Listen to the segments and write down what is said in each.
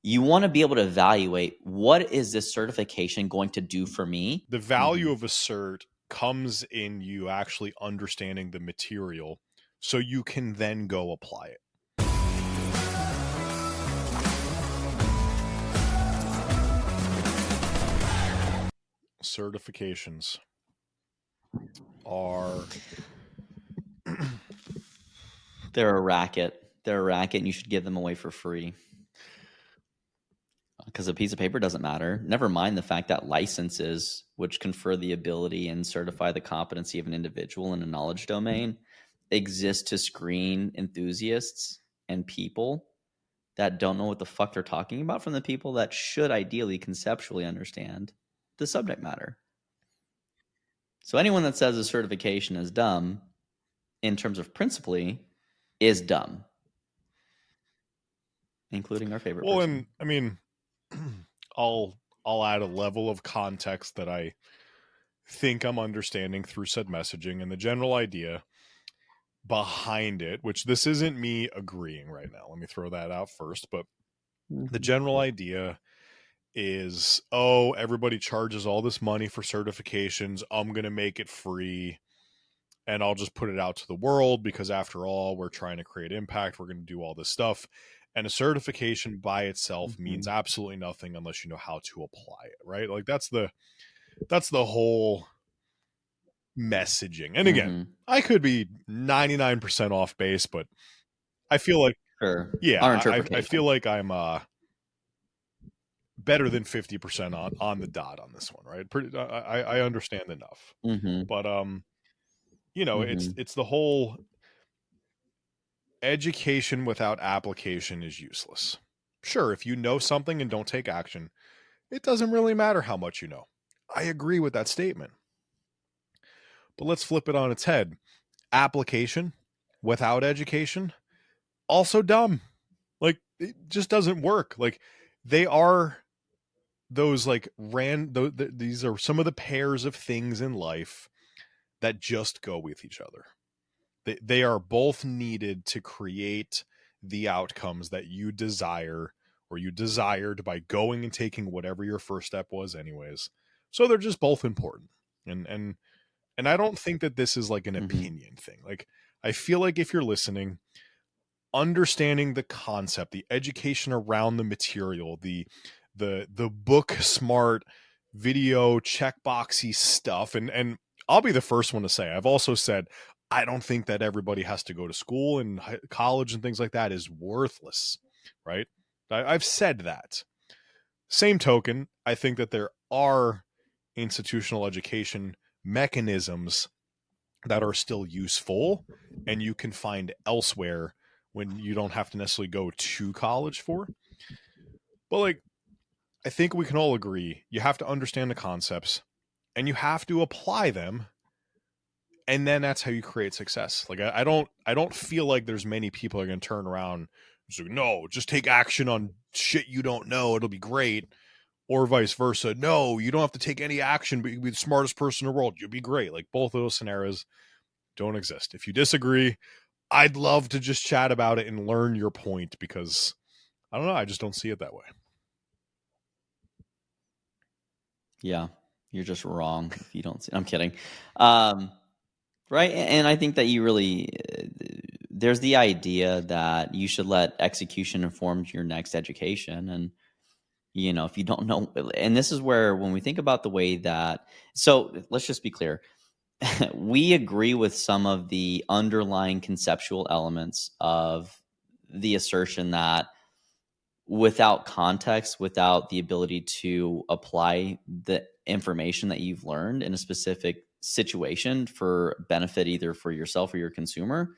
You want to be able to evaluate, what is this certification going to do for me? The value of a cert comes in you actually understanding the material so you can then go apply it. Certifications are They're a racket. They're a racket, and you should give them away for free. Because a piece of paper doesn't matter. Never mind the fact that licenses, which confer the ability and certify the competency of an individual in a knowledge domain, exist to screen enthusiasts and people that don't know what the fuck they're talking about from the people that should ideally conceptually understand the subject matter. So anyone that says a certification is dumb in terms of principally is dumb, including our favorite person. And I mean, I'll add a level of context that I think I'm understanding through said messaging, and the general idea behind it, which this isn't me agreeing right now. Let me throw that out first, but the general idea is, oh, everybody charges all this money for certifications. I'm going to make it free and I'll just put it out to the world because after all, we're trying to create impact. We're going to do all this stuff. And a certification by itself means absolutely nothing unless you know how to apply it, right? Like that's the whole messaging. And again, I could be 99% off base, but I feel like, Sure. yeah, Our I interpretation. feel like I'm better than 50% on the dot on this one, right? I understand enough, but you know, it's the whole education without application is useless. Sure, if you know something and don't take action, it doesn't really matter how much you know. I agree with that statement. But let's flip it on its head. Application without education, also dumb. Like, it just doesn't work. Like, they are those like these are some of the pairs of things in life that just go with each other. They are both needed to create the outcomes that you desire or you desired by going and taking whatever your first step was anyways. So they're just both important. And I don't think that this is like an opinion thing. Like, I feel like if you're listening, understanding the concept, the education around the material, the book smart video checkboxy stuff, and I'll be the first one to say, I've also said, I don't think that everybody has to go to school and college and things like that is worthless, right? I've said that. Same token, I think that there are institutional education mechanisms that are still useful and you can find elsewhere when you don't have to necessarily go to college for. But like, I think we can all agree you have to understand the concepts and you have to apply them, and then that's how you create success. Like, I don't feel like there's many people are going to turn around and say, no, just take action on shit you don't know, it'll be great. Or vice versa. No, you don't have to take any action, but you can be the smartest person in the world. You'll be great. Like, both of those scenarios don't exist. If you disagree, I'd love to just chat about it and learn your point, because I don't know, I just don't see it that way. Yeah, you're just wrong if you don't see. I'm kidding. Right, and I think that you really there's the idea that you should let execution inform your next education, and you know, if you don't know, and this is where when we think about the way that, so let's just be clear. We agree with some of the underlying conceptual elements of the assertion that without context, without the ability to apply the information that you've learned in a specific situation for benefit either for yourself or your consumer,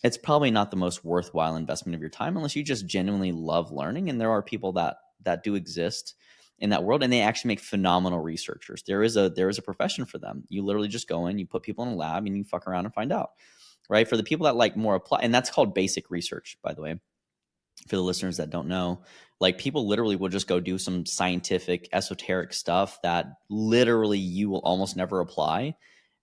it's probably not the most worthwhile investment of your time unless you just genuinely love learning. And there are people that do exist in that world, and they actually make phenomenal researchers. There is a profession for them. You literally just go in, you put people in a lab, and you fuck around and find out. Right? For the people that like more apply, and that's called basic research, by the way. For the listeners that don't know, like, people literally will just go do some scientific esoteric stuff that literally you will almost never apply.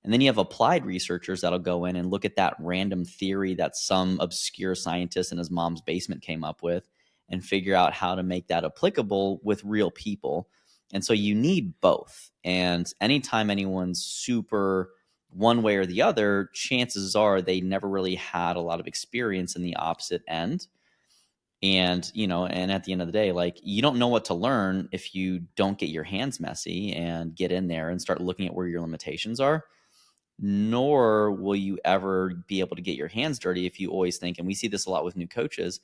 And then you have applied researchers that'll go in and look at that random theory that some obscure scientist in his mom's basement came up with and figure out how to make that applicable with real people. And so you need both. And anytime anyone's super one way or the other, chances are they never really had a lot of experience in the opposite end. And, and at the end of the day, like, you don't know what to learn if you don't get your hands messy and get in there and start looking at where your limitations are. Nor will you ever be able to get your hands dirty if you always think, and we see this a lot with new coaches,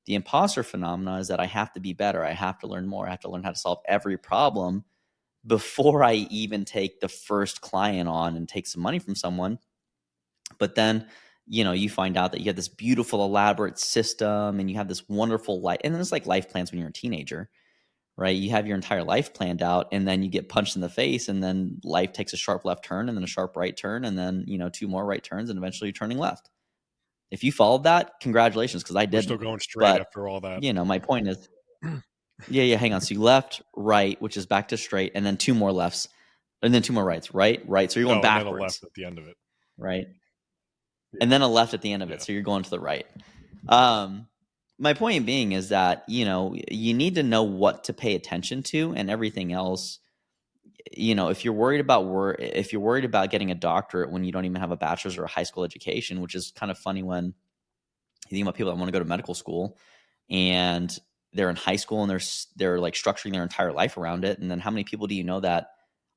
the imposter phenomena is that I have to be better. I have to learn more. I have to learn how to solve every problem before I even take the first client on and take some money from someone. But then, you find out that you have this beautiful, elaborate system and you have this wonderful life. And then it's like life plans when you're a teenager, right? You have your entire life planned out and then you get punched in the face and then life takes a sharp left turn and then a sharp right turn and then, 2 more right turns and eventually you're turning left. If you followed that, congratulations, because I We're still didn't. going straight But, after all that. my point is, yeah, hang on. So you left, right, which is back to straight, and then 2 more lefts, and then 2 more rights, right, right. So you're going No, and then a backwards, left at the end of it. right, Yeah. and then a left at the end of it. Yeah. So you're going to the right. My point being is that you need to know what to pay attention to, and everything else. If you're worried about getting a doctorate when you don't even have a bachelor's or a high school education, which is kind of funny when you think about people that want to go to medical school and they're in high school and they're like structuring their entire life around it. And then how many people do you know that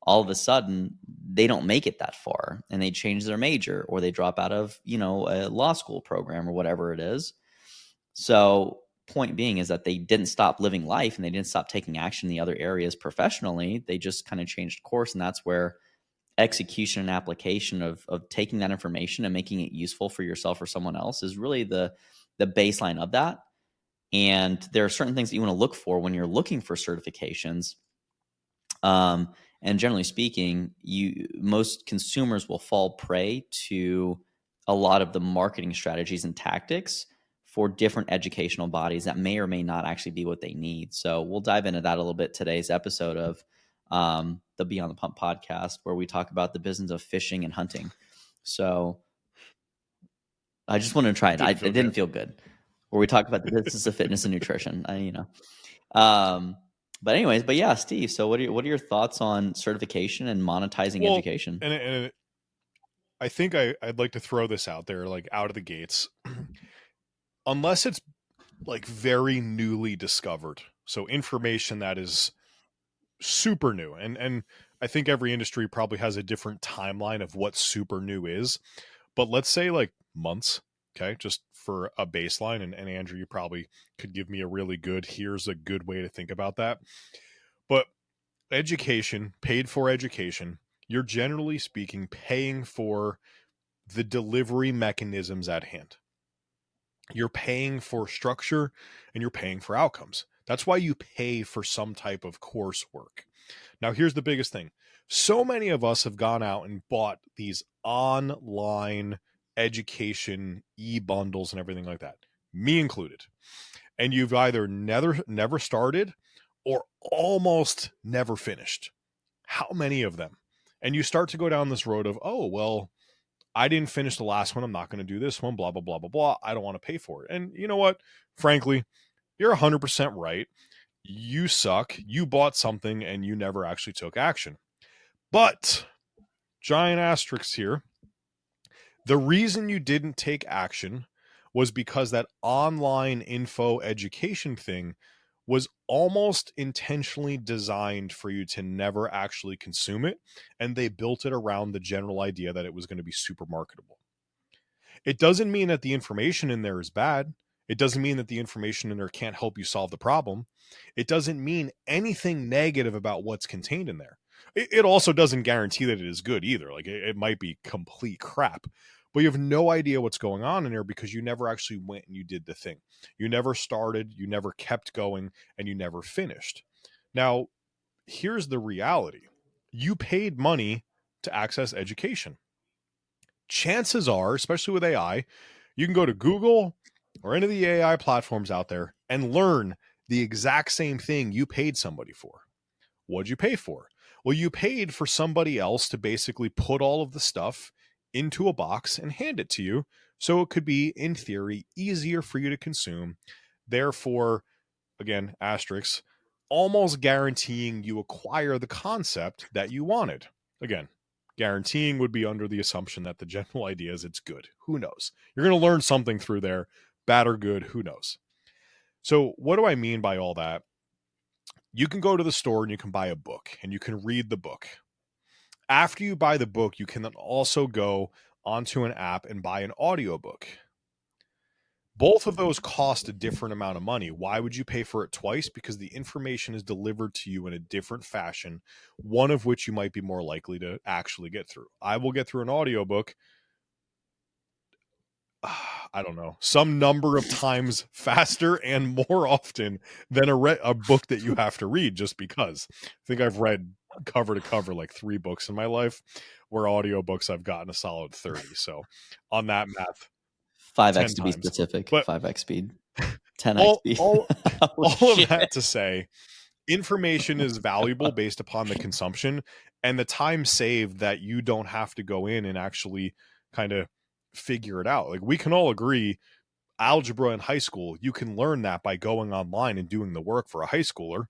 all of a sudden they don't make it that far and they change their major or they drop out of, a law school program or whatever it is. So point being is that they didn't stop living life and they didn't stop taking action in the other areas professionally. They just kind of changed course. And that's where execution and application of taking that information and making it useful for yourself or someone else is really the baseline of that. And there are certain things that you want to look for when you're looking for certifications. And generally speaking, most consumers will fall prey to a lot of the marketing strategies and tactics for different educational bodies that may or may not actually be what they need. So we'll dive into that a little bit today's episode of the Beyond the Pump podcast, where we talk about the business of fishing and hunting. So I just wanted to try it. It didn't feel good. Where we talk about the business of fitness and nutrition. But anyways, yeah, Steve. So what are your thoughts on certification and monetizing education? And I think I'd like to throw this out there, like out of the gates, unless it's like very newly discovered. So information that is super new. And I think every industry probably has a different timeline of what super new is. But let's say like months, okay, just for a baseline. And Andrew, you probably could give me here's a good way to think about that. But education, paid for education, you're generally speaking paying for the delivery mechanisms at hand. You're paying for structure and you're paying for outcomes. That's why you pay for some type of coursework. Now, here's the biggest thing. So many of us have gone out and bought these online education e-bundles and everything like that, me included. And you've either never started or almost never finished. How many of them? And you start to go down this road of, oh, well, I didn't finish the last one. I'm not going to do this one, blah, blah, blah, blah, blah. I don't want to pay for it. And you know what? Frankly, you're 100% right. You suck. You bought something and you never actually took action. But, giant asterisks here, the reason you didn't take action was because that online info education thing was almost intentionally designed for you to never actually consume it. And they built it around the general idea that it was going to be super marketable. It doesn't mean that the information in there is bad. It doesn't mean that the information in there can't help you solve the problem. It doesn't mean anything negative about what's contained in there. It also doesn't guarantee that it is good either. Like it might be complete crap, but you have no idea what's going on in there because you never actually went and you did the thing. You never started, you never kept going, and you never finished. Now, here's the reality. You paid money to access education. Chances are, especially with AI, you can go to Google or any of the AI platforms out there and learn the exact same thing you paid somebody for. What'd you pay for? Well, you paid for somebody else to basically put all of the stuff into a box and hand it to you so it could be, in theory, easier for you to consume. Therefore, again, asterisks, almost guaranteeing you acquire the concept that you wanted. Again, guaranteeing would be under the assumption that the general idea is it's good. Who knows? You're going to learn something through there, bad or good, who knows? So, what do I mean by all that? You can go to the store and you can buy a book and you can read the book. After you buy the book, you can then also go onto an app and buy an audiobook. Both of those cost a different amount of money. Why would you pay for it twice? Because the information is delivered to you in a different fashion, one of which you might be more likely to actually get through. I will get through an audiobook, I don't know, some number of times faster and more often than a book that you have to read, just because. I think I've read cover to cover like 3 books in my life, where audiobooks I've gotten a solid 30. So on that math, 10 5x to be times. specific. But 5x speed. 10x all speed. all Holy all of shit. that to say, information is valuable based upon the consumption and the time saved that you don't have to go in and actually kind of figure it out. Like, we can all agree, algebra in high school, you can learn that by going online and doing the work for a high schooler.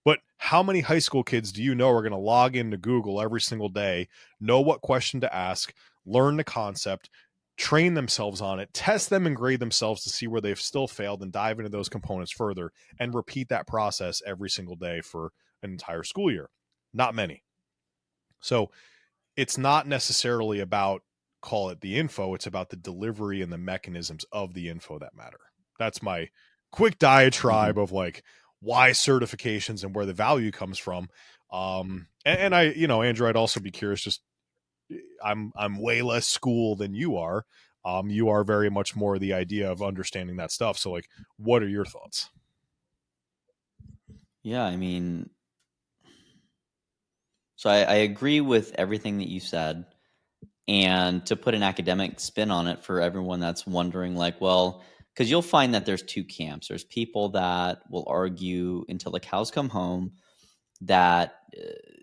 But how many high school kids do you know are going to log into Google every single day, know what question to ask, learn the concept, train themselves on it, test them and grade themselves to see where they've still failed, and dive into those components further and repeat that process every single day for an entire school year? Not many. So it's not necessarily about, call it the info, it's about the delivery and the mechanisms of the info that matter. That's my quick diatribe of like why certifications and where the value comes from. And I, Andrew, I'd also be curious, just I'm way less school than you are. You are very much more the idea of understanding that stuff. So like, what are your thoughts? Yeah, I mean, so I agree with everything that you said. And to put an academic spin on it for everyone that's wondering, like, well, because you'll find that there's 2 camps. There's people that will argue until the cows come home that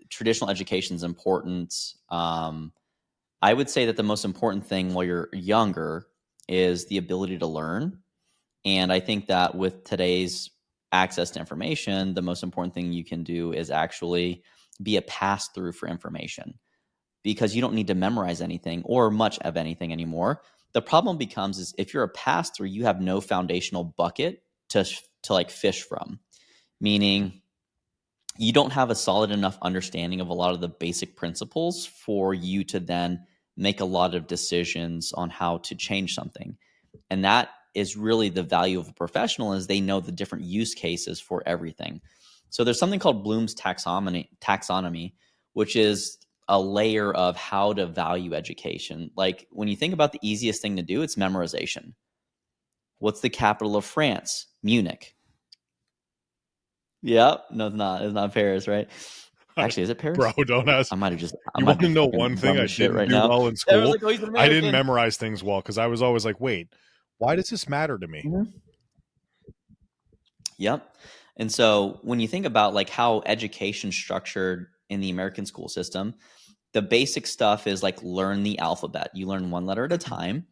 traditional education is important. I would say that the most important thing while you're younger is the ability to learn. And I think that with today's access to information, the most important thing you can do is actually be a pass through for information, because you don't need to memorize anything or much of anything anymore. The problem becomes is if you're a pass through, you have no foundational bucket to like fish from, meaning you don't have a solid enough understanding of a lot of the basic principles for you to then make a lot of decisions on how to change something. And that is really the value of a professional, is they know the different use cases for everything. So there's something called Bloom's taxonomy, which is a layer of how to value education. Like, when you think about the easiest thing to do, it's memorization. What's the capital of France? Munich. Yeah, no, it's not. It's not Paris, right? Actually, is it Paris? Bro, don't ask. I might have just. I You might want be to know one fucking thing dumb I as shit didn't right do now. well in Everyone's school? like, "Oh, he's an I didn't American." memorize things well because I was always like, wait, why does this matter to me? Mhm. Yep. And so when you think about like how education structured in the American school system, the basic stuff is like learn the alphabet. You learn one letter at a time,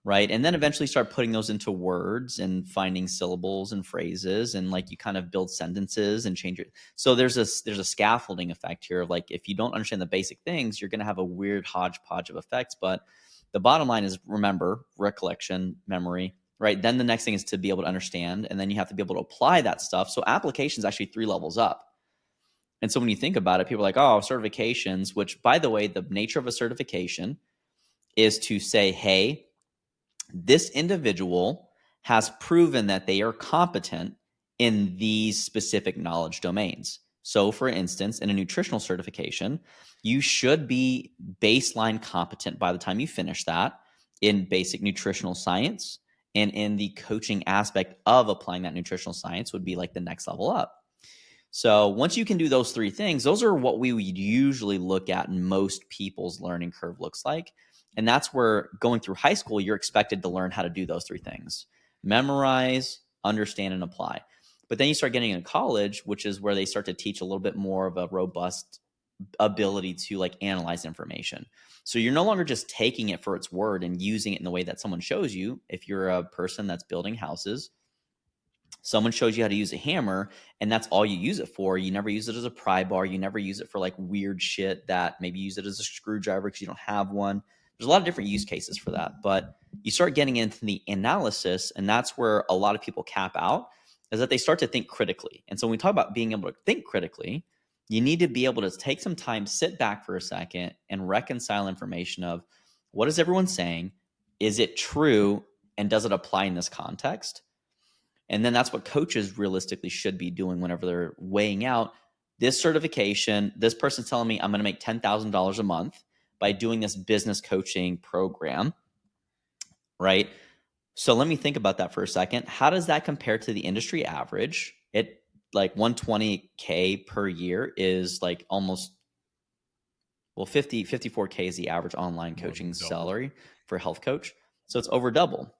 right? And then eventually start putting those into words and finding syllables and phrases, and like you kind of build sentences and change it. So there's a scaffolding effect here of like, if you don't understand the basic things, you're going to have a weird hodgepodge of effects. But the bottom line is, remember, recollection, memory, right? Then the next thing is to be able to understand, and then you have to be able to apply that stuff. So application is actually 3 levels up. And so when you think about it, people are like, oh, certifications, which, by the way, the nature of a certification is to say, hey, this individual has proven that they are competent in these specific knowledge domains. So, for instance, in a nutritional certification, you should be baseline competent by the time you finish that in basic nutritional science, and in the coaching aspect of applying that nutritional science would be like the next level up. So once you can do those 3 things, those are what we would usually look at in most people's learning curve looks like. And that's where, going through high school, you're expected to learn how to do those 3 things: memorize, understand, and apply. But then you start getting into college, which is where they start to teach a little bit more of a robust ability to like analyze information. So you're no longer just taking it for its word and using it in the way that someone shows you. If you're a person that's building houses, Someone shows you how to use a hammer and that's all you use it for. You never use it as a pry bar. You never use it for like weird shit that maybe use it as a screwdriver because you don't have one. There's a lot of different use cases for that. But you start getting into the analysis, and that's where a lot of people cap out, is that they start to think critically. And so when we talk about being able to think critically, you need to be able to take some time, sit back for a second, and reconcile information of what is everyone saying? Is it true? And does it apply in this context? And then that's what coaches realistically should be doing whenever they're weighing out this certification. This person's telling me I'm going to make $10,000 a month by doing this business coaching program, right? So let me think about that for a second. How does that compare to the industry average? It like 120K per year is like almost, well, 54K is the average online coaching salary for a health coach. So it's over double.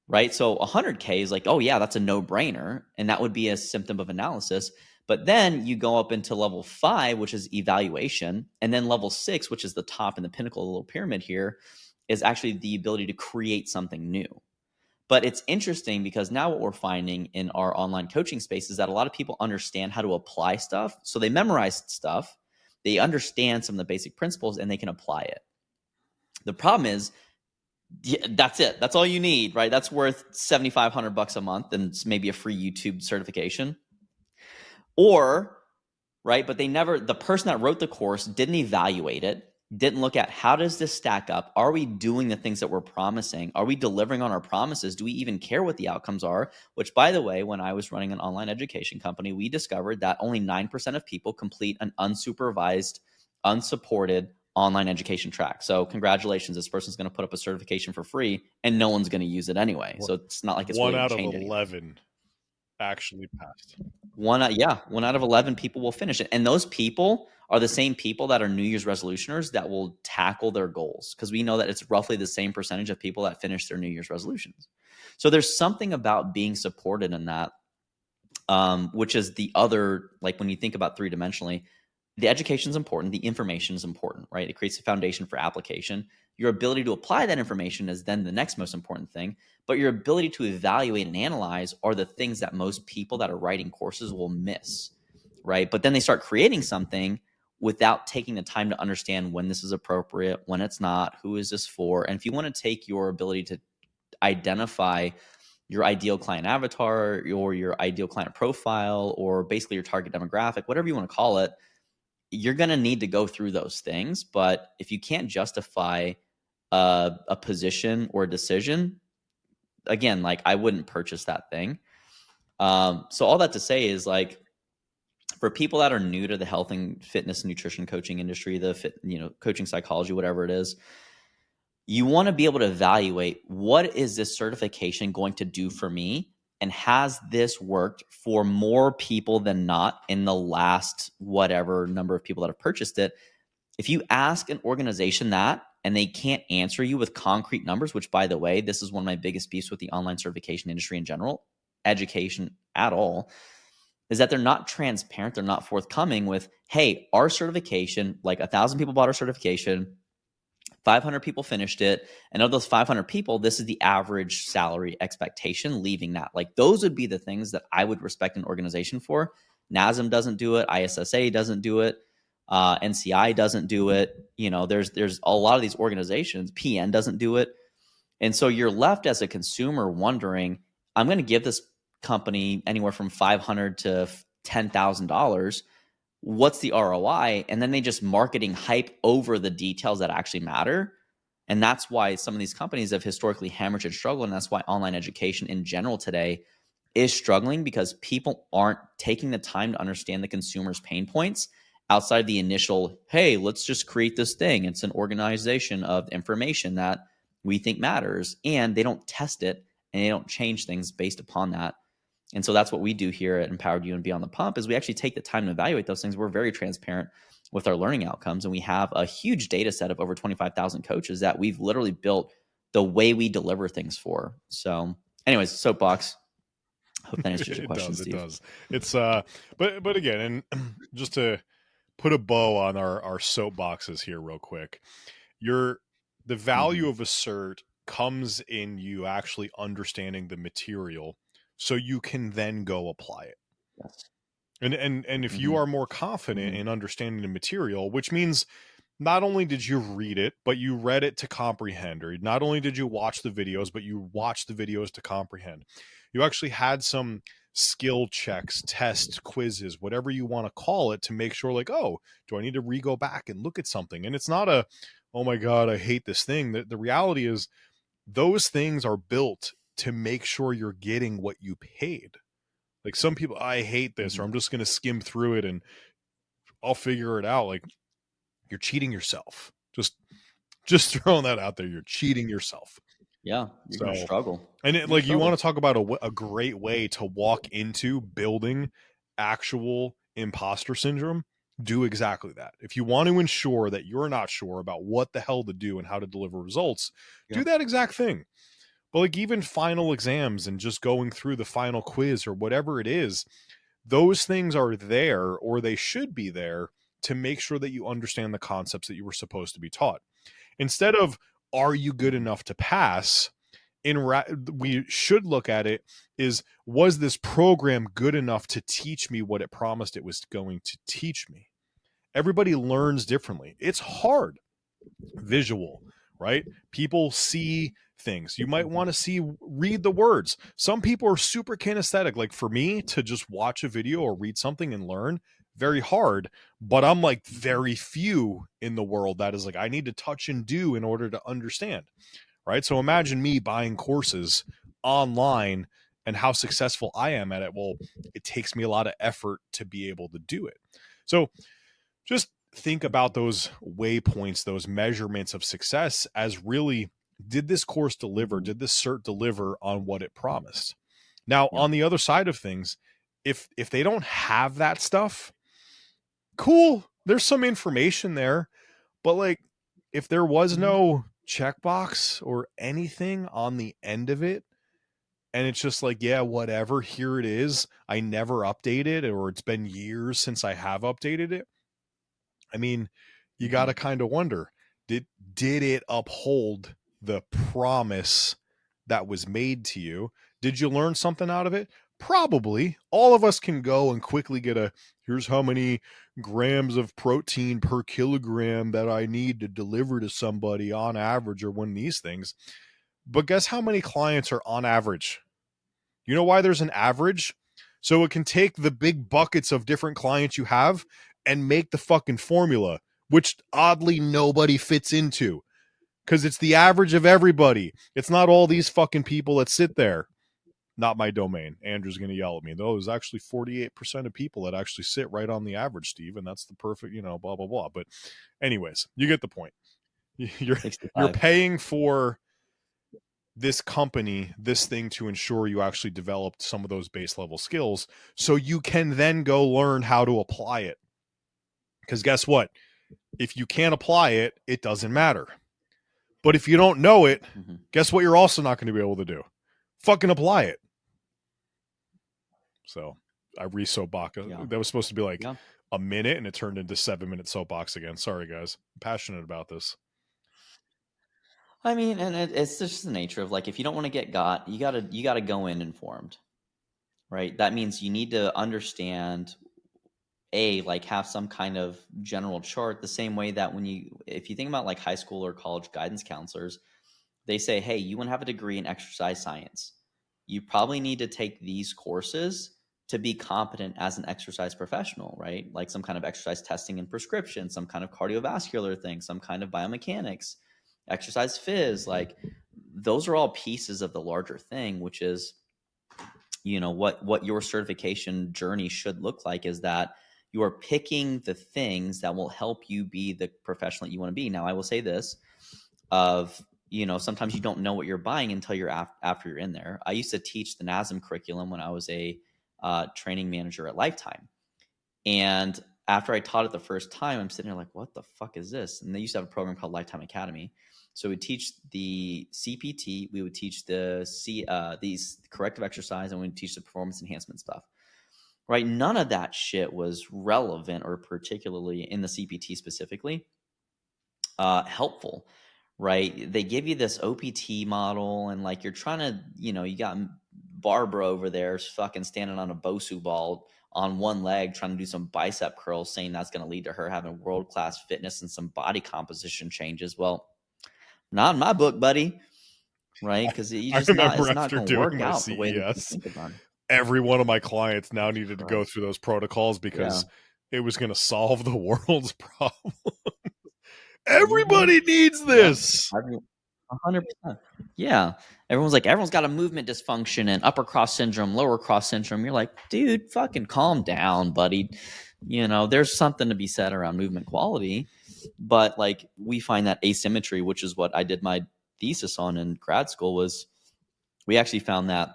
Right? So 100K is like, oh yeah, that's a no-brainer. And that would be a symptom of analysis. But then you go up into level 5, which is evaluation. And then level 6, which is the top and the pinnacle of the little pyramid here, is actually the ability to create something new. But it's interesting because now what we're finding in our online coaching space is that a lot of people understand how to apply stuff. So they memorize stuff, they understand some of the basic principles, and they can apply it. The problem is, yeah, that's it. That's all you need, right? That's worth $7,500 a month, and it's maybe a free YouTube certification. Or, right, but the person that wrote the course didn't evaluate it, didn't look at how does this stack up? Are we doing the things that we're promising? Are we delivering on our promises? Do we even care what the outcomes are? Which, by the way, when I was running an online education company, we discovered that only 9% of people complete an unsupervised, unsupported online education track. So congratulations, this person's going to put up a certification for free and no one's going to use it anyway. So it's not like it's one really out of change 11 anything. Actually passed. One out of 11 people will finish it. And those people are the same people that are New Year's resolutioners that will tackle their goals, because we know that it's roughly the same percentage of people that finish their New Year's resolutions. So there's something about being supported in that, which is the other, like when you think about three-dimensionally, the education is important. The information is important, right? It creates a foundation for application. Your ability to apply that information is then the next most important thing. But your ability to evaluate and analyze are the things that most people that are writing courses will miss, right? But then they start creating something without taking the time to understand when this is appropriate, when it's not, who is this for? And if you want to take your ability to identify your ideal client avatar or your ideal client profile, or basically your target demographic, whatever you want to call it, you're going to need to go through those things. But if you can't justify a position or a decision, again, like I wouldn't purchase that thing. So all that to say is, like, for people that are new to the health and fitness and nutrition coaching industry, coaching psychology, whatever it is, you want to be able to evaluate, what is this certification going to do for me? And has this worked for more people than not in the last whatever number of people that have purchased it? If you ask an organization that and they can't answer you with concrete numbers, which, by the way, this is one of my biggest beefs with the online certification industry in general, education at all, is that they're not transparent. They're not forthcoming with, hey, our certification, like 1,000 people bought our certification, 500 people finished it. And of those 500 people, this is the average salary expectation leaving that. Like, those would be the things that I would respect an organization for. NASM doesn't do it. ISSA doesn't do it. NCI doesn't do it. There's a lot of these organizations. PN doesn't do it. And so you're left as a consumer wondering, I'm going to give this company anywhere from $500 to $10,000. What's the ROI? And then they just marketing hype over the details that actually matter. And that's why some of these companies have historically hemorrhaged and struggled. And that's why online education in general today is struggling, because people aren't taking the time to understand the consumer's pain points outside the initial, hey, let's just create this thing. It's an organization of information that we think matters. And they don't test it and they don't change things based upon that. And so that's what we do here at Empowered You and Beyond the Pump, is we actually take the time to evaluate those things. We're very transparent with our learning outcomes, and we have a huge data set of over 25,000 coaches that we've literally built the way we deliver things for. So anyways, soapbox. Hope that answers your question, Steve. It does. It's but again, and just to put a bow on our soapboxes here real quick, the value of a cert comes in you actually understanding the material so you can then go apply it. Yes. And if you Mm-hmm. are more confident Mm-hmm. in understanding the material, which means not only did you read it, but you read it to comprehend, or not only did you watch the videos, but you watched the videos to comprehend. You actually had some skill checks, tests, quizzes, whatever you want to call it, to make sure, like, oh, do I need to re-go back and look at something? And it's not a, oh my God, I hate this thing. The reality is those things are built to make sure you're getting what you paid. Like some people, I hate this, or Mm-hmm. I'm just going to skim through it and I'll figure it out. Like, you're cheating yourself. Just throwing that out there. You're cheating yourself. Yeah, you're gonna So, struggle. and You're gonna like, you want struggle. to talk about a great way to walk into building actual imposter syndrome? Do exactly that. If you want to ensure that you're not sure about what the hell to do and how to deliver results, do Yep. that exact thing. But like, even final exams and just going through the final quiz or whatever it is, those things are there, or they should be there, to make sure that you understand the concepts that you were supposed to be taught. Instead of, are you good Mm-hmm. enough to pass? We should look at it is, was this program good enough to teach me what it promised it was going to teach me? Everybody learns differently. It's hard. Visual, right? People see things. You might want to read the words. Some people are super kinesthetic. Like for me to just watch a video or read something and learn, very hard. But I'm like very few in the world that is like, I need to touch and do in order to understand, right? So imagine me buying courses online and how successful I am at it. Well, it takes me a lot of effort to be able to do it. So just think about those waypoints, those measurements of success as really, did this course deliver? Mm-hmm. Did this cert deliver on what it promised? Now, Yeah. on the other side of things, if they don't have that stuff, cool. There's some information there, but like, if there was Mm-hmm. no checkbox or anything on the end of it, and it's just like, yeah, whatever, here it is. I never updated, or it's been years since I have updated it. I mean, you got Mm-hmm. to kind of wonder, did it uphold the promise that was made to you? Did you learn something out of it? Probably. All of us can go and quickly get a, here's how many grams of protein per kilogram that I need to deliver to somebody on average, or one of these things. But guess how many clients are on average? You know why there's an average? So it can take the big buckets of different clients you have and make the fucking formula, which oddly nobody fits into, because it's the average of everybody. It's not all these fucking people that sit there. Not my domain. Andrew's going to yell at me. Though there's actually 48% of people that actually sit right on the average, Steve, and that's the perfect, blah blah blah. But anyways, you get the point. You're 65. paying for this company, this thing, to ensure you actually developed some of those base level skills so you can then go learn how to apply it. Because guess what? If you can't apply it, it doesn't matter. But if you don't know it, Mm-hmm. guess what? You're also not going to be able to do? Fucking apply it. So I soapbox. Yeah. That was supposed to be like Yeah. a minute, and it turned into 7-minute soapbox again. Sorry, guys. I'm passionate about this. I mean, and it's just the nature of, like, if you don't want to get got, you gotta go in informed, right? That means you need to understand, like, have some kind of general chart, the same way that if you think about like high school or college guidance counselors, they say, hey, you want to have a degree in exercise science, you probably need to take these courses to be competent as an exercise professional, right? Like some kind of exercise testing and prescription, some kind of cardiovascular thing, some kind of biomechanics, exercise phys. Like, those are all pieces of the larger thing, which is, what your certification journey should look like, is that you are picking the things that will help you be the professional that you want to be. Now, I will say this, of, sometimes you don't know what you're buying until you're after you're in there. I used to teach the NASM curriculum when I was a training manager at Lifetime. And after I taught it the first time, I'm sitting there like, what the fuck is this? And they used to have a program called Lifetime Academy. So we teach the CPT, we would teach these corrective exercise, and we would teach the performance enhancement stuff. Right? None of that shit was relevant, or particularly in the CPT specifically, helpful. Right? They give you this OPT model, and like, you're trying to, you got Barbara over there is fucking standing on a Bosu ball on one leg trying to do some bicep curls, saying that's going to lead to her having world-class fitness and some body composition changes. Well, not in my book, buddy, right? Because you I just not, remember it's not after going to doing work my out the way that you CES, think about it. every one of my clients now needed to go Christ. through those protocols Yeah. because it was going to solve the world's problem. Mm-hmm. Everybody needs Yeah. this. 100%. Yeah. Everyone's got a movement dysfunction and upper cross syndrome, lower cross syndrome. You're like, dude, fucking calm down, buddy. There's something to be said around movement quality, but like we find that asymmetry, which is what I did my thesis on in grad school, was we actually found that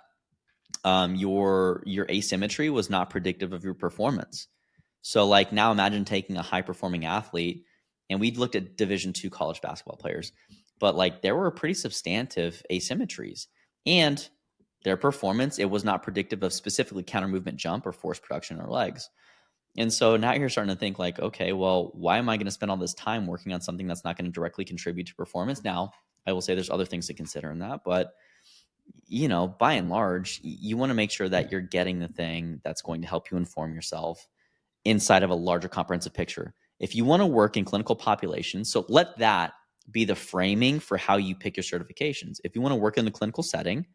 your asymmetry was not predictive of your performance. So like now imagine taking a high performing athlete, and we looked at Division II college basketball players, but like there were pretty substantive asymmetries, and their performance, it was not predictive of specifically counter movement jump or force production or legs. And so now you're starting to think like, okay, well, why am I going to spend all this time working on something that's not going to directly contribute to performance? Now, I will say there's other things to consider in that, but by and large, you want to make sure that you're getting the thing that's going to help you inform yourself inside of a larger comprehensive picture. If you want to work in clinical populations, so let that be the framing for how you pick your certifications. If you want to work in the clinical setting,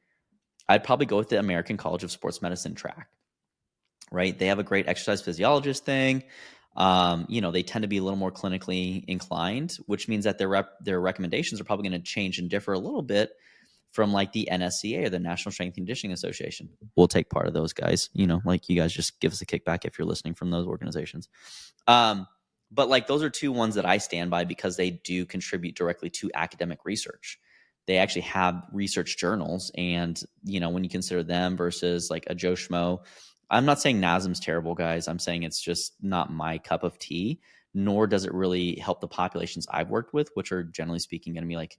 I'd probably go with the American College of Sports Medicine track, right? They have a great exercise physiologist thing. They tend to be a little more clinically inclined, which means that their recommendations are probably going to change and differ a little bit from like the NSCA or the National Strength and Conditioning Association. We'll take part of those guys. Like you guys just give us a kickback if you're listening from those organizations. But like those are two ones that I stand by because they do contribute directly to academic research. They actually have research journals, and when you consider them versus like a Joe Schmo, I'm not saying NASM's terrible, guys. I'm saying it's just not my cup of tea. Nor does it really help the populations I've worked with, which are generally speaking going to be like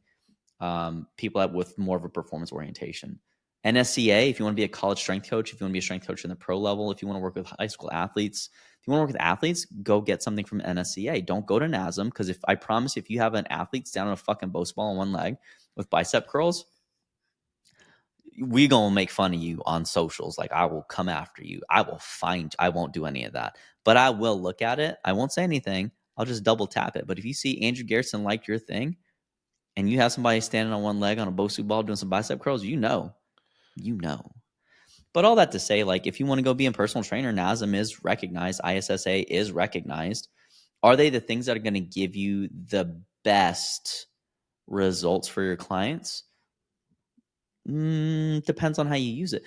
people with more of a performance orientation. NSCA, if you want to be a college strength coach, if you want to be a strength coach in the pro level, if you want to work with high school athletes, if you want to work with athletes, go get something from NSCA. Don't go to NASM, because if I promise, if you have an athlete stand on a fucking Bosu ball on one leg with bicep curls, we gonna make fun of you on socials. Like I will come after you. I won't do any of that. But I will look at it. I won't say anything. I'll just double tap it. But if you see Andrew Garrison liked your thing, and you have somebody standing on one leg on a Bosu ball doing some bicep curls, you know. But all that to say, like, if you want to go be a personal trainer, NASM is recognized, ISSA is recognized. Are they the things that are going to give you the best results for your clients? Depends on how you use it.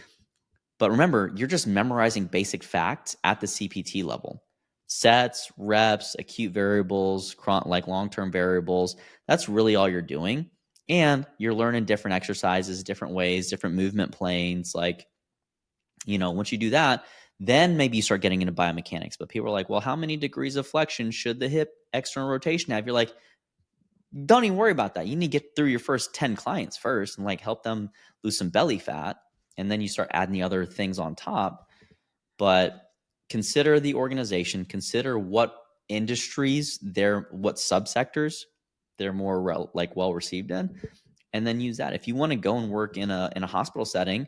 But remember, you're just memorizing basic facts at the CPT level. Sets, reps, acute variables, like long-term variables. That's really all you're doing. And you're learning different exercises, different ways, different movement planes. Like, once you do that, then maybe you start getting into biomechanics. But people are like, well, how many degrees of flexion should the hip external rotation have? You're like, don't even worry about that. You need to get through your first 10 clients first and like help them lose some belly fat. And then you start adding the other things on top. But consider the organization, consider what industries what subsectors they're more well received in, and then use that. If you want to go and work in a hospital setting,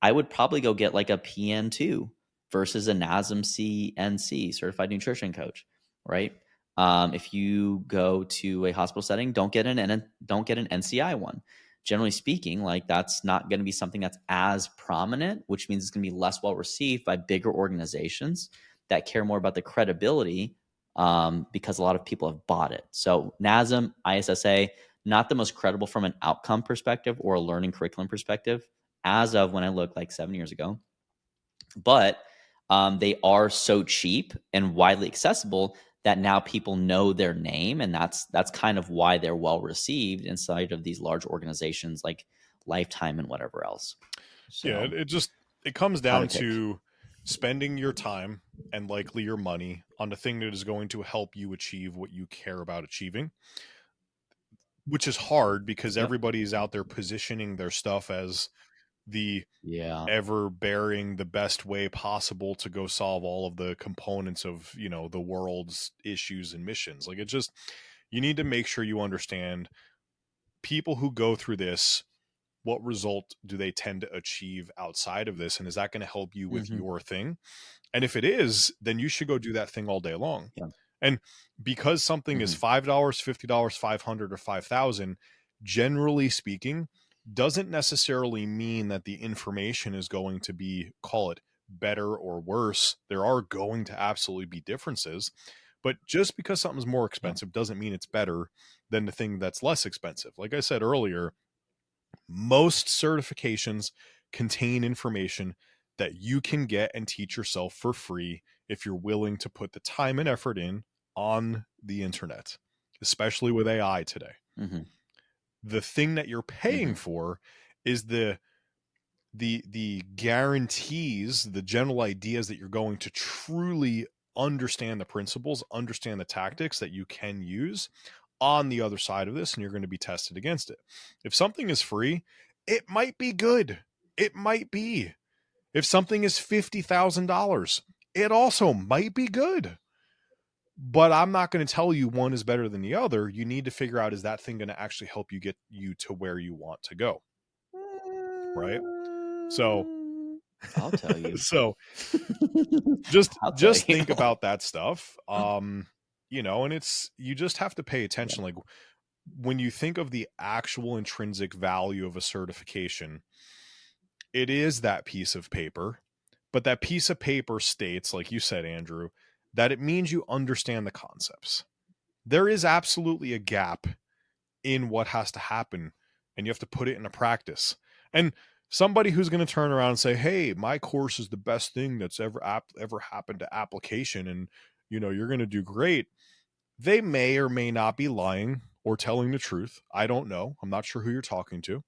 I would probably go get like a PN2 versus a NASM CNC, certified nutrition coach, right? If you go to a hospital setting, don't get an NCI one. Generally speaking, like that's not going to be something that's as prominent, which means it's going to be less well received by bigger organizations that care more about the credibility, because a lot of people have bought it. So NASM, ISSA, not the most credible from an outcome perspective or a learning curriculum perspective as of when I looked like 7 years ago. But they are so cheap and widely accessible that now people know their name, and that's kind of why they're well received inside of these large organizations like Lifetime and whatever else. Yeah, So it comes hot down a kick. to spending your time and likely your money on the thing that is going to help you achieve what you care about achieving, which is hard because Yep. everybody is out there positioning their stuff as the Yeah. ever bearing the best way possible to go solve all of the components of the world's issues and missions. Like, you need to make sure you understand people who go through this what result do they tend to achieve outside of this? And is that going to help you with Mm-hmm. your thing? And if it is, then you should go do that thing all day long. Yeah. And because something is $5, $50, $500, or 5,000, generally speaking, doesn't necessarily mean that the information is going to be, call it, better or worse. There are going to absolutely be differences. But just because something's more expensive doesn't mean it's better than the thing that's less expensive. Like I said earlier, most certifications contain information that you can get and teach yourself for free if you're willing to put the time and effort in on the internet, especially with AI today. Mm-hmm. The thing that you're paying for is the guarantees, the general ideas that you're going to truly understand the principles, understand the tactics that you can use on the other side of this, and you're going to be tested against it. If something is free, it might be good. It might be. If something is $50,000, it also might be good. But I'm not going to tell you one is better than the other. You need to figure out, is that thing going to actually help you get you to where you want to go? Right? So I'll tell you. so I'll tell just you. think about that stuff. And it's, you just have to pay attention. Like, when you think of the actual intrinsic value of a certification, it is that piece of paper, but that piece of paper states, like you said, Andrew, that it means you understand the concepts. There is absolutely a gap in what has to happen, and you have to put it into practice. And somebody who's going to turn around and say, hey, my course is the best thing that's ever happened to application, and you're going to do great, they may or may not be lying or telling the truth. I don't know. I'm not sure who you're talking to.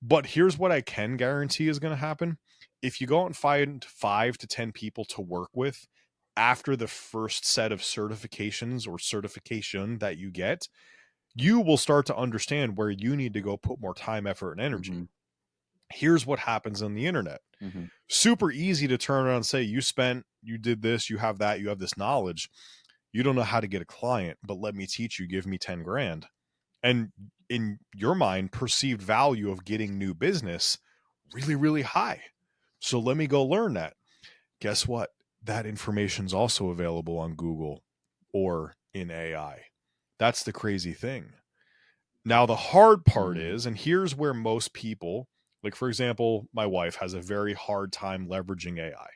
But here's what I can guarantee is going to happen. If you go out and find 5 to 10 people to work with after the first set of certifications or certification that you get, you will start to understand where you need to go put more time, effort, and energy. Here's what happens on the internet. Super easy to turn around and say, you did this, you have that, you have this knowledge. You don't know how to get a client, but let me teach you, give me 10 grand. And in your mind, perceived value of getting new business really, really high. So let me go learn that. Guess what? That information's also available on Google or in AI. That's the crazy thing. Now, the hard part is, and here's where most people, like, for example, my wife has a very hard time leveraging AI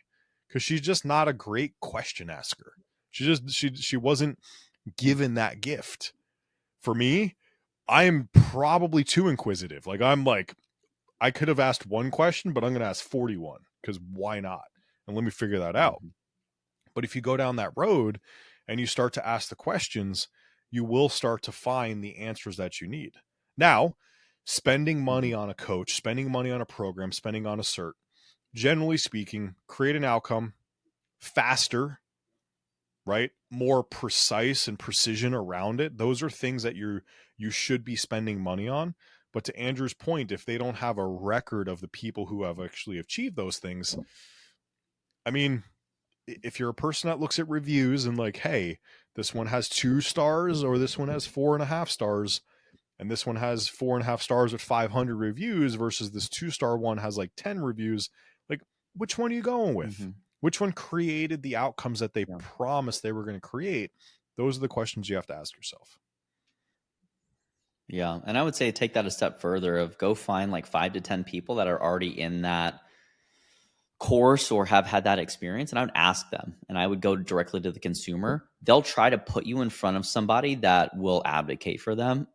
because she's just not a great question asker. She wasn't given that gift. For me, I am probably too inquisitive. I could have asked one question, but I'm going to ask 41 because why not? And let me figure that out. But if you go down that road and you start to ask the questions, you will start to find the answers that you need. Now, spending money on a coach, spending money on a program, spending on a cert, generally speaking, create an outcome faster, right? More precise and precision around it. Those are things that you should be spending money on. But to Andrew's point, if they don't have a record of the people who have actually achieved those things, I mean, if you're a person that looks at reviews and like, hey, this one has 2 stars or this one has 4.5 stars, and this one has 4.5 stars with 500 reviews versus this 2-star one has like 10 reviews, like, which one are you going with? Which one created the outcomes that they promised they were going to create? Those are the questions you have to ask yourself. Yeah. And I would say take that a step further of go find like 5 to 10 people that are already in that course or have had that experience, and I would ask them, and I would go directly to the consumer. They'll try to put you in front of somebody that will advocate for them.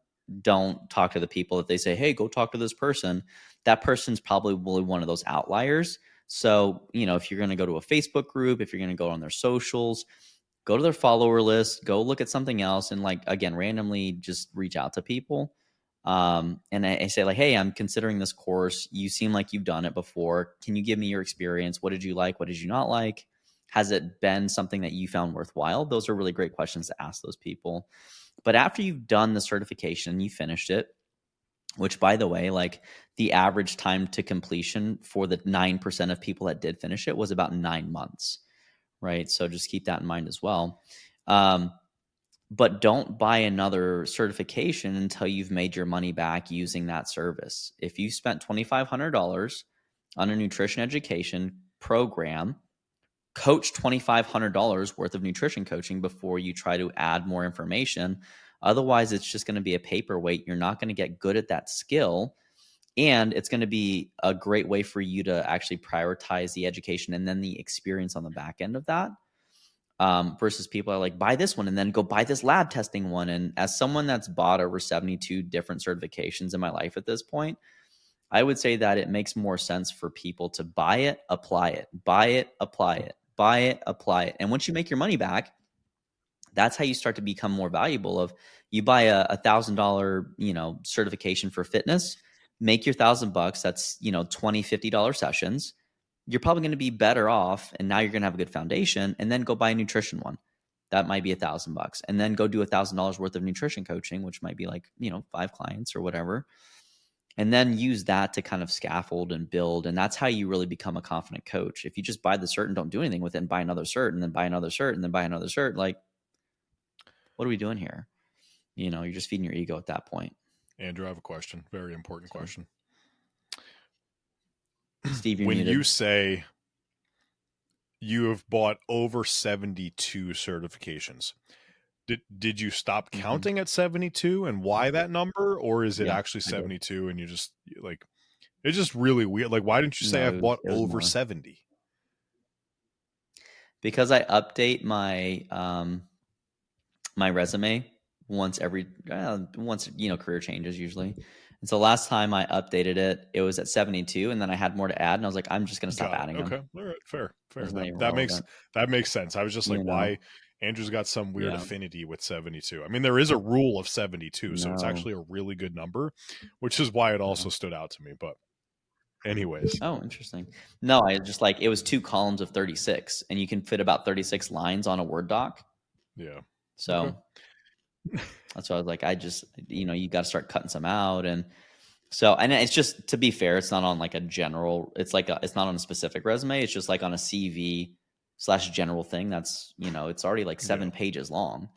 Don't talk to the people that they say, hey, go talk to this person. That person's probably one of those outliers. So, if you're going to go to a Facebook group, if you're going to go on their socials, go to their follower list, go look at something else, and like, again, randomly just reach out to people. And I say like, hey, I'm considering this course. You seem like you've done it before. Can you give me your experience? What did you like? What did you not like? Has it been something that you found worthwhile? Those are really great questions to ask those people. But after you've done the certification, you finished it, which, by the way, like the average time to completion for the 9% of people that did finish it was about 9 months, right? So just keep that in mind as well. but don't buy another certification until you've made your money back using that service. If you spent $2,500 on a nutrition education program, coach $2,500 worth of nutrition coaching before you try to add more information. Otherwise, it's just going to be a paperweight. You're not going to get good at that skill. And it's going to be a great way for you to actually prioritize the education and then the experience on the back end of that. Versus people are like, buy this one and then go buy this lab testing one. And as someone that's bought over 72 different certifications in my life at this point, I would say that it makes more sense for people to buy it, apply it, buy it, apply it, buy it, apply it. And once you make your money back, that's how you start to become more valuable. Of you buy a $1,000, certification for fitness, make your $1,000. That's, $20, $50 sessions. You're probably going to be better off. And now you're going to have a good foundation, and then go buy a nutrition one. That might be $1,000, and then go do $1,000 worth of nutrition coaching, which might be like, 5 clients or whatever. And then use that to kind of scaffold and build. And that's how you really become a confident coach. If you just buy the cert and don't do anything with it, and buy another cert and then buy another cert and then buy another cert, like, what are we doing here? You're just feeding your ego at that point. Andrew, I have a question. Very important question. Steve, you're when muted. You say you have bought over 72 certifications, did you stop counting at 72, and why that number? Or is it actually 72 and you just like, it's just really weird. Like, why didn't you say I've bought over more. 70? Because I update my my resume once career changes usually. And so last time I updated it, it was at 72, and then I had more to add, and I was like, I'm just going to stop adding them. Okay, all right, fair. That makes sense. I was just like, why? Andrew's got some weird affinity with 72. I mean, there is a rule of 72, so it's actually a really good number, which is why it also stood out to me. But anyways. Oh, interesting. No, I just like, it was 2 columns of 36, and you can fit about 36 lines on a Word doc. Yeah. So that's why I was like, I just, you got to start cutting some out. And so, and it's just, to be fair, it's not on like a general, it's not on a specific resume. It's just like on a CV/general thing. That's, it's already like 7 pages long.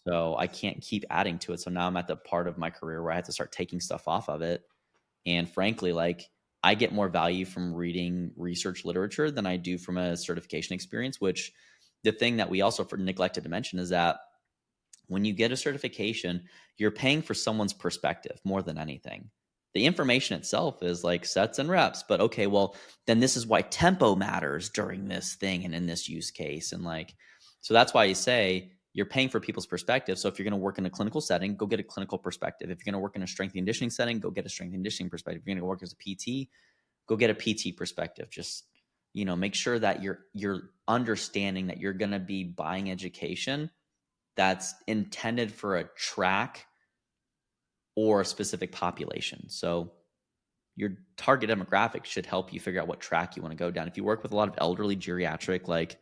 So I can't keep adding to it. So now I'm at the part of my career where I have to start taking stuff off of it. And frankly, like, I get more value from reading research literature than I do from a certification experience, which the thing that we also neglected to mention is that when you get a certification, you're paying for someone's perspective more than anything. The information itself is like sets and reps, but okay, well, then this is why tempo matters during this thing and in this use case. And like, so that's why you say you're paying for people's perspective. So if you're going to work in a clinical setting, go get a clinical perspective. If you're going to work in a strength and conditioning setting, go get a strength and conditioning perspective. If you're going to work as a PT, go get a PT perspective. Just, make sure that you're understanding that you're going to be buying education that's intended for a track or a specific population. So your target demographic should help you figure out what track you want to go down. If you work with a lot of elderly geriatric, like,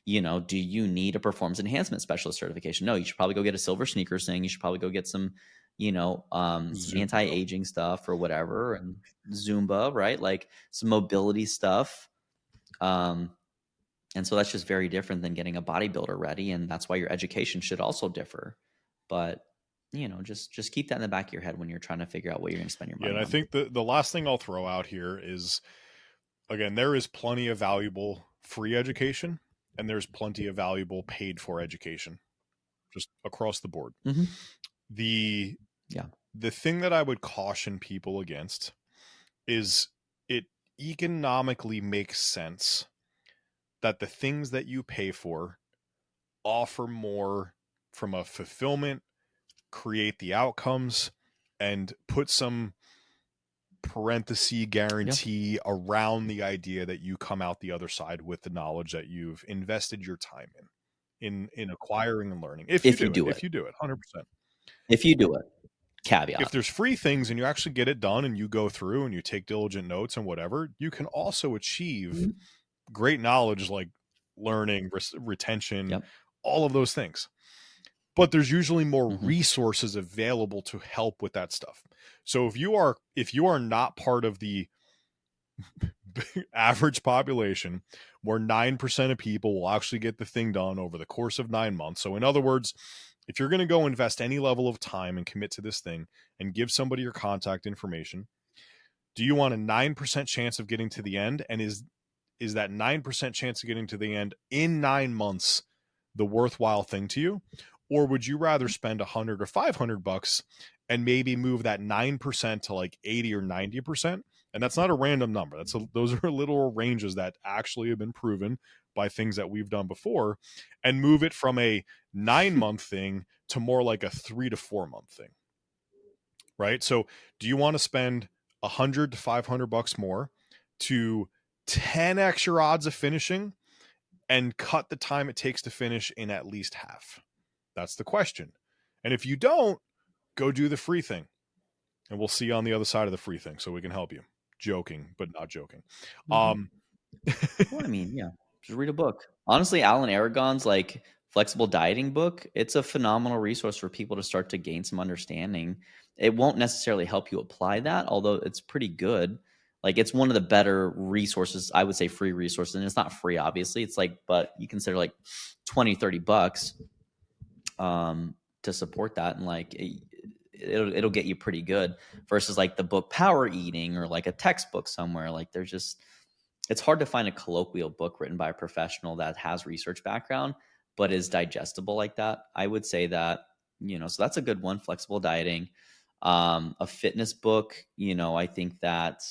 do you need a performance enhancement specialist certification? No, you should probably go get a silver sneakers thing. You should probably go get some, some anti-aging stuff or whatever, and Zumba, right? Like some mobility stuff. And so that's just very different than getting a bodybuilder ready. And that's why your education should also differ. But, just keep that in the back of your head when you're trying to figure out what you're going to spend your money on. And I think the last thing I'll throw out here is, again, there is plenty of valuable free education, and there's plenty of valuable paid for education just across the board. Mm-hmm. The thing that I would caution people against is it economically makes sense that the things that you pay for offer more from a fulfillment, create the outcomes, and put some parenthesis guarantee around the idea that you come out the other side with the knowledge that you've invested your time in acquiring and learning. If you do it 100%. If you do it, caveat. If there's free things and you actually get it done and you go through and you take diligent notes and whatever, you can also achieve great knowledge, like learning, retention, all of those things. But there's usually more resources available to help with that stuff. So if you are not part of the average population where 9% of people will actually get the thing done over the course of 9 months. So in other words, If you're going to go invest any level of time and commit to this thing and give somebody your contact information, do you want a 9% chance of getting to the end? And is that 9% chance of getting to the end in 9 months the worthwhile thing to you? Or would you rather spend 100 or 500 bucks and maybe move that 9% to like 80 or 90%? And that's not a random number. Those are literal ranges that actually have been proven by things that we've done before, and move it from a 9-month thing to more like a 3 to 4 month thing. Right? So, do you want to spend 100 to 500 bucks more to 10x your odds of finishing and cut the time it takes to finish in at least half? That's the question. And if you don't, go do the free thing. And we'll see you on the other side of the free thing so we can help you. Joking, but not joking. Well, I mean, yeah, just read a book. Honestly, Alan Aragon's like flexible dieting book, it's a phenomenal resource for people to start to gain some understanding. It won't necessarily help you apply that, although it's pretty good. Like it's one of the better resources, I would say free resources. And it's not free, obviously. It's like, but you consider like 20, 30 bucks to support that. And like, it'll get you pretty good versus like the book Power Eating or like a textbook somewhere. Like there's just, it's hard to find a colloquial book written by a professional that has research background, but is digestible like that. I would say that, so that's a good one, flexible dieting. A fitness book, I think that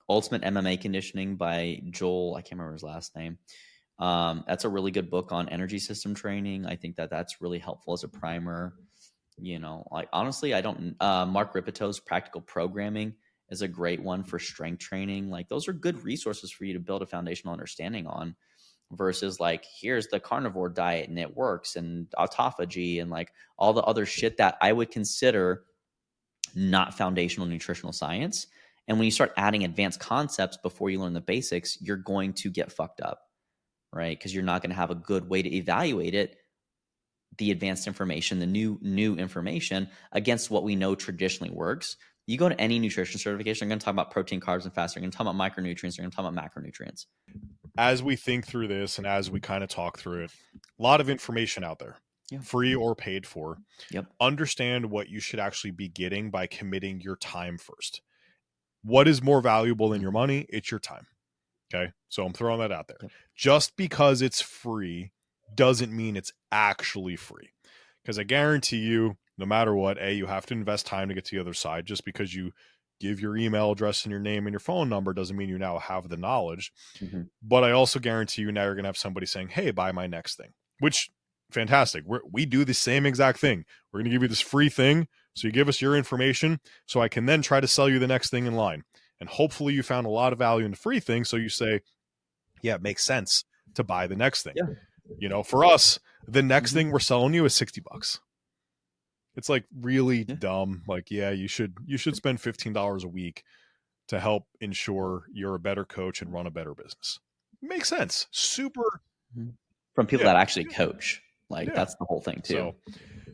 Ultimate MMA Conditioning by Joel, I can't remember his last name. That's a really good book on energy system training. I think that that's really helpful as a primer. Like honestly, I don't, Mark Ripeto's Practical Programming is a great one for strength training. Like those are good resources for you to build a foundational understanding on versus like, here's the carnivore diet and it works and autophagy and like all the other shit that I would consider not foundational nutritional science. And when you start adding advanced concepts before you learn the basics, you're going to get fucked up, right? Because you're not going to have a good way to evaluate it, the advanced information, the new information against what we know traditionally works. You go to any nutrition certification, they're going to talk about protein, carbs, and fats. They're going to talk about micronutrients. They're going to talk about macronutrients. As we think through this and as we kind of talk through it, a lot of information out there, free or paid for. Yep. Understand what you should actually be getting by committing your time first. What is more valuable than your money? It's your time. Okay. So I'm throwing that out there. Yep. Just because it's free doesn't mean it's actually free. Because I guarantee you, no matter what, you have to invest time to get to the other side. Just because you give your email address and your name and your phone number doesn't mean you now have the knowledge. Mm-hmm. But I also guarantee you now you're going to have somebody saying, hey, buy my next thing, which fantastic. We do the same exact thing. We're going to give you this free thing. So you give us your information so I can then try to sell you the next thing in line. And hopefully you found a lot of value in the free thing. So you say, yeah, it makes sense to buy the next thing. Yeah. For us, the next thing we're selling you is $60. It's like really dumb. Like, yeah, you should spend $15 a week to help ensure you're a better coach and run a better business. Makes sense. Super. From people that actually coach. Like that's the whole thing too. So,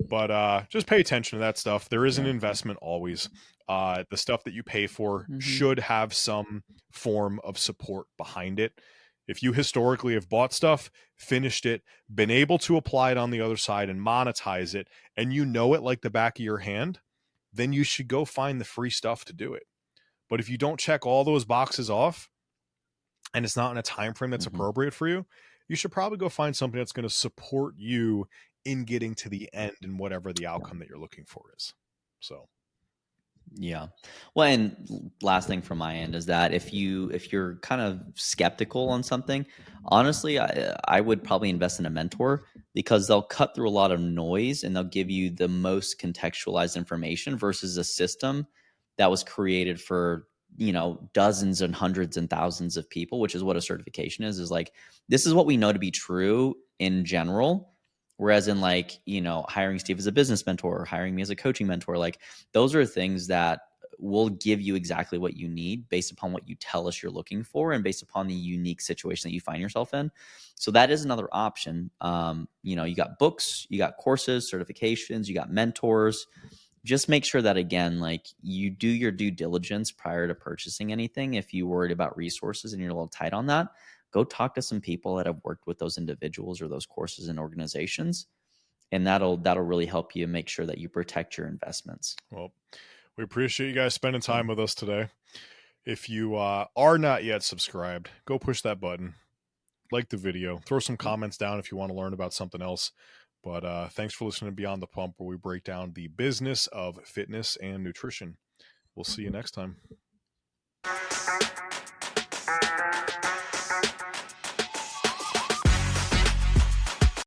but just pay attention to that stuff. There is an investment always. The stuff that you pay for should have some form of support behind it. If you historically have bought stuff, finished it, been able to apply it on the other side and monetize it, and you know it like the back of your hand, then you should go find the free stuff to do it. But if you don't check all those boxes off and it's not in a time frame that's appropriate for you, you should probably go find something that's going to support you in getting to the end and whatever the outcome that you're looking for is. So yeah. Well, and last thing from my end is that if you're kind of skeptical on something, honestly, I would probably invest in a mentor because they'll cut through a lot of noise and they'll give you the most contextualized information versus a system that was created for, dozens and hundreds and thousands of people, which is what a certification is like, this is what we know to be true in general. Whereas in like, hiring Steve as a business mentor or hiring me as a coaching mentor, like those are things that will give you exactly what you need based upon what you tell us you're looking for and based upon the unique situation that you find yourself in. So that is another option. You got books, you got courses, certifications, you got mentors. Just make sure that, again, like you do your due diligence prior to purchasing anything. If you're worried about resources and you're a little tight on that, go talk to some people that have worked with those individuals or those courses and organizations and that'll really help you make sure that you protect your investments. Well, we appreciate you guys spending time with us today. If you are not yet subscribed, go push that button, like the video, throw some comments down if you want to learn about something else. But thanks for listening to Beyond the Pump, where we break down the business of fitness and nutrition. We'll see you next time.